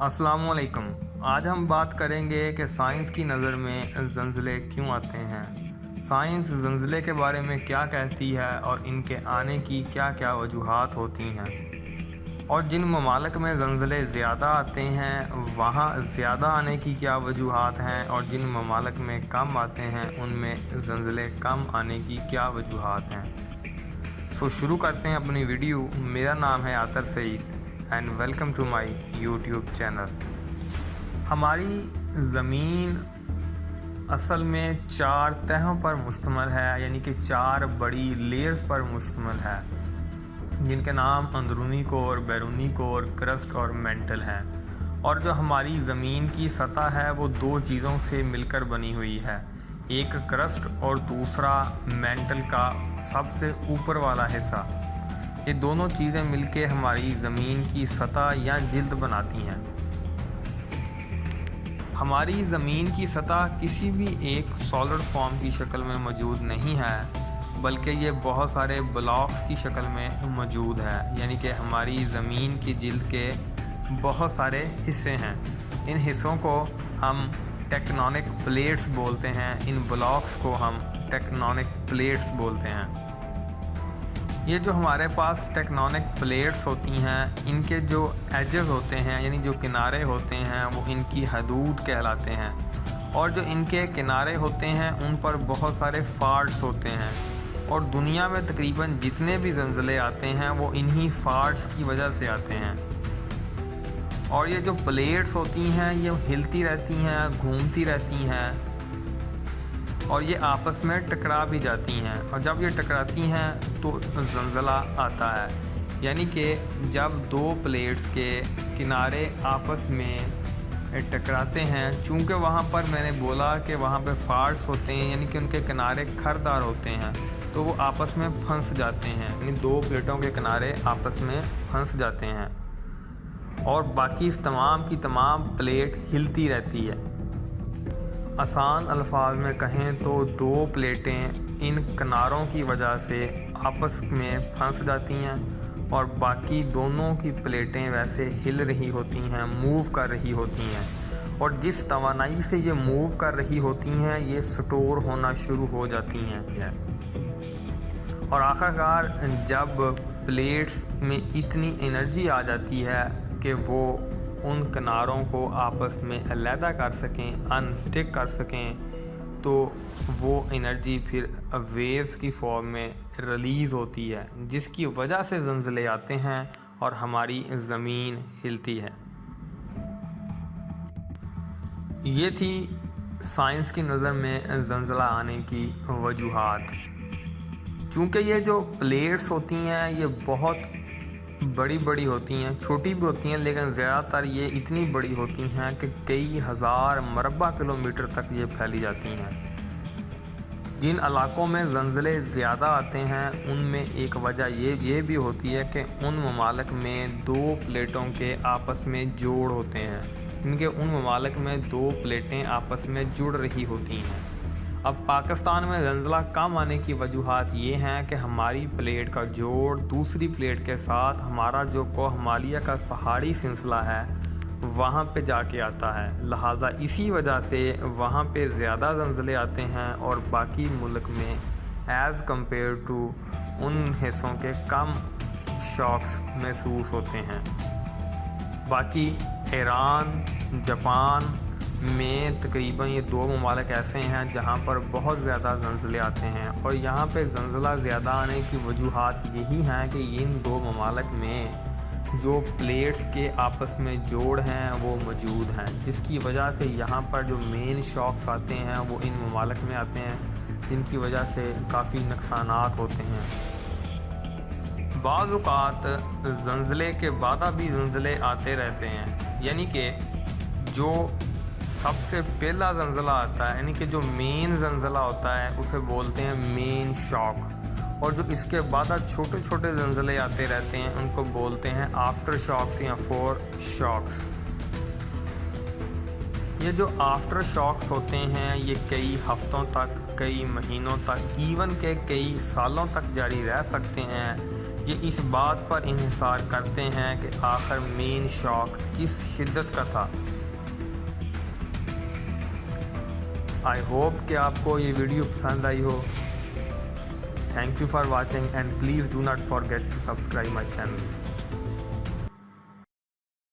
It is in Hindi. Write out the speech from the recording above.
अस्सलामुअलैकुम। आज हम बात करेंगे कि साइंस की नज़र में ज़लज़ले क्यों आते हैं। साइंस ज़लज़ले के बारे में क्या कहती है और इनके आने की क्या क्या वजूहात होती हैं, और जिन ममालिक में ज़लज़ले ज़्यादा आते हैं वहाँ ज़्यादा आने की क्या वजूहात हैं, और जिन ममालिक में कम आते हैं उनमें ज़लज़ले कम आने की क्या वजूहात हैं। सो शुरू करते हैं अपनी वीडियो। मेरा नाम है Athar Saeed and welcome to my YouTube channel. हमारी ज़मीन असल में 4 तहों पर मुश्तमिल है, यानी कि 4 बड़ी लेयर्स पर मुश्तमिल है, जिनके नाम अंदरूनी कोर, बैरूनी कोर, क्रस्ट और मेंटल हैं। और जो हमारी ज़मीन की सतह है वो 2 चीज़ों से मिलकर बनी हुई है, एक क्रस्ट और दूसरा मेंटल का सबसे ऊपर वाला हिस्सा। ये दोनों चीज़ें मिलके हमारी ज़मीन की सतह या जिल्द बनाती हैं। हमारी ज़मीन की सतह किसी भी एक सॉलिड फॉर्म की शक्ल में मौजूद नहीं है, बल्कि ये बहुत सारे ब्लॉक्स की शक्ल में मौजूद है, यानी कि हमारी ज़मीन की जिल्द के बहुत सारे हिस्से हैं। इन हिस्सों को हम टेक्टोनिक प्लेट्स बोलते हैं, इन ब्लॉक्स को हम टेक्टोनिक प्लेट्स बोलते हैं। ये जो हमारे पास टेक्टोनिक प्लेट्स होती हैं, इनके जो एजेस होते हैं यानी जो किनारे होते हैं वो इनकी हदूद कहलाते हैं, और जो इनके किनारे होते हैं उन पर बहुत सारे फाल्ट्स होते हैं, और दुनिया में तकरीबन जितने भी ज़लज़ले आते हैं वो इन्हीं फाल्ट्स की वजह से आते हैं। और ये जो प्लेट्स होती हैं ये हिलती रहती हैं, घूमती रहती हैं, और ये आपस में टकरा भी जाती हैं, और जब ये टकराती हैं तो ज़लज़ला आता है। यानी कि जब 2 प्लेट्स के किनारे आपस में टकराते हैं, चूँकि वहाँ पर मैंने बोला कि वहाँ पे फाल्ट्स होते हैं, यानी कि उनके किनारे खरदार होते हैं, तो वो आपस में फंस जाते हैं, यानी 2 प्लेटों के किनारे आपस में फंस जाते हैं, और बाकी तमाम की तमाम प्लेट हिलती रहती है। आसान अल्फाज में कहें तो 2 प्लेटें इन किनारों की वजह से आपस में फंस जाती हैं, और बाकी दोनों की प्लेटें वैसे हिल रही होती हैं, मूव कर रही होती हैं, और जिस तवानाई से ये मूव कर रही होती हैं ये स्टोर होना शुरू हो जाती हैं। और आखिरकार जब प्लेट्स में इतनी एनर्जी आ जाती है कि वो उन किनारों को आपस में अलहदा कर सकें, अनस्टिक कर सकें, तो वो एनर्जी फिर वेव्स की फॉर्म में रिलीज़ होती है, जिसकी वजह से ज़लज़ले आते हैं और हमारी ज़मीन हिलती है। ये थी साइंस की नज़र में ज़लज़ला आने की वजूहात। चूँकि ये जो प्लेट्स होती हैं ये बहुत बड़ी बड़ी होती हैं, छोटी भी होती हैं, लेकिन ज़्यादातर ये इतनी बड़ी होती हैं कि कई हज़ार मरबा किलोमीटर तक ये फैली जाती हैं। जिन इलाकों में ज़लज़ले ज़्यादा आते हैं उनमें एक वजह ये भी होती है कि उन ममालिक में 2 प्लेटों के आपस में जोड़ होते हैं, इनके उन ममालिक में 2 प्लेटें आपस में जुड़ रही होती हैं। अब पाकिस्तान में ज़लज़ला कम आने की वजूहात ये हैं कि हमारी प्लेट का जोड़ दूसरी प्लेट के साथ हमारा जो कोहमालिया का पहाड़ी सिलसिला है वहाँ पे जाके आता है, लिहाजा इसी वजह से वहाँ पे ज़्यादा ज़लज़ले आते हैं और बाकी मुल्क में एज़ कंपेयर टू उन हिस्सों के कम शॉक्स महसूस होते हैं। बाकी ईरान, जापान में तकरीबन ये 2 ममालिक ऐसे हैं जहाँ पर बहुत ज़्यादा ज़लज़ले आते हैं, और यहाँ पे ज़लज़ला ज़्यादा आने की वजूहात यही हैं कि इन 2 ममालिक में जो प्लेट्स के आपस में जोड़ हैं वो मौजूद हैं, जिसकी वजह से यहाँ पर जो मेन शॉक्स आते हैं वो इन ममालिक में आते हैं, जिनकी वजह से काफ़ी नुकसानात होते हैं। बाज़ औक़ात ज़लज़ले के बाद भी ज़लज़ले आते रहते हैं, यानी कि जो सबसे पहला ज़लज़ला आता है, यानी कि जो मेन ज़लज़ला होता है उसे बोलते हैं मेन शॉक, और जो इसके बाद छोटे छोटे ज़लज़ले आते रहते हैं उनको बोलते हैं आफ्टर शॉक्स या फोर शॉक्स। ये जो आफ्टर शॉक्स होते हैं ये कई हफ्तों तक, कई महीनों तक, इवन के कई सालों तक जारी रह सकते हैं, ये इस बात पर इन्हिसार करते हैं कि आखिर मेन शॉक किस शिद्दत का था। आई होप कि आपको ये वीडियो पसंद आई हो। Thank you for watching and please do not forget to subscribe my channel.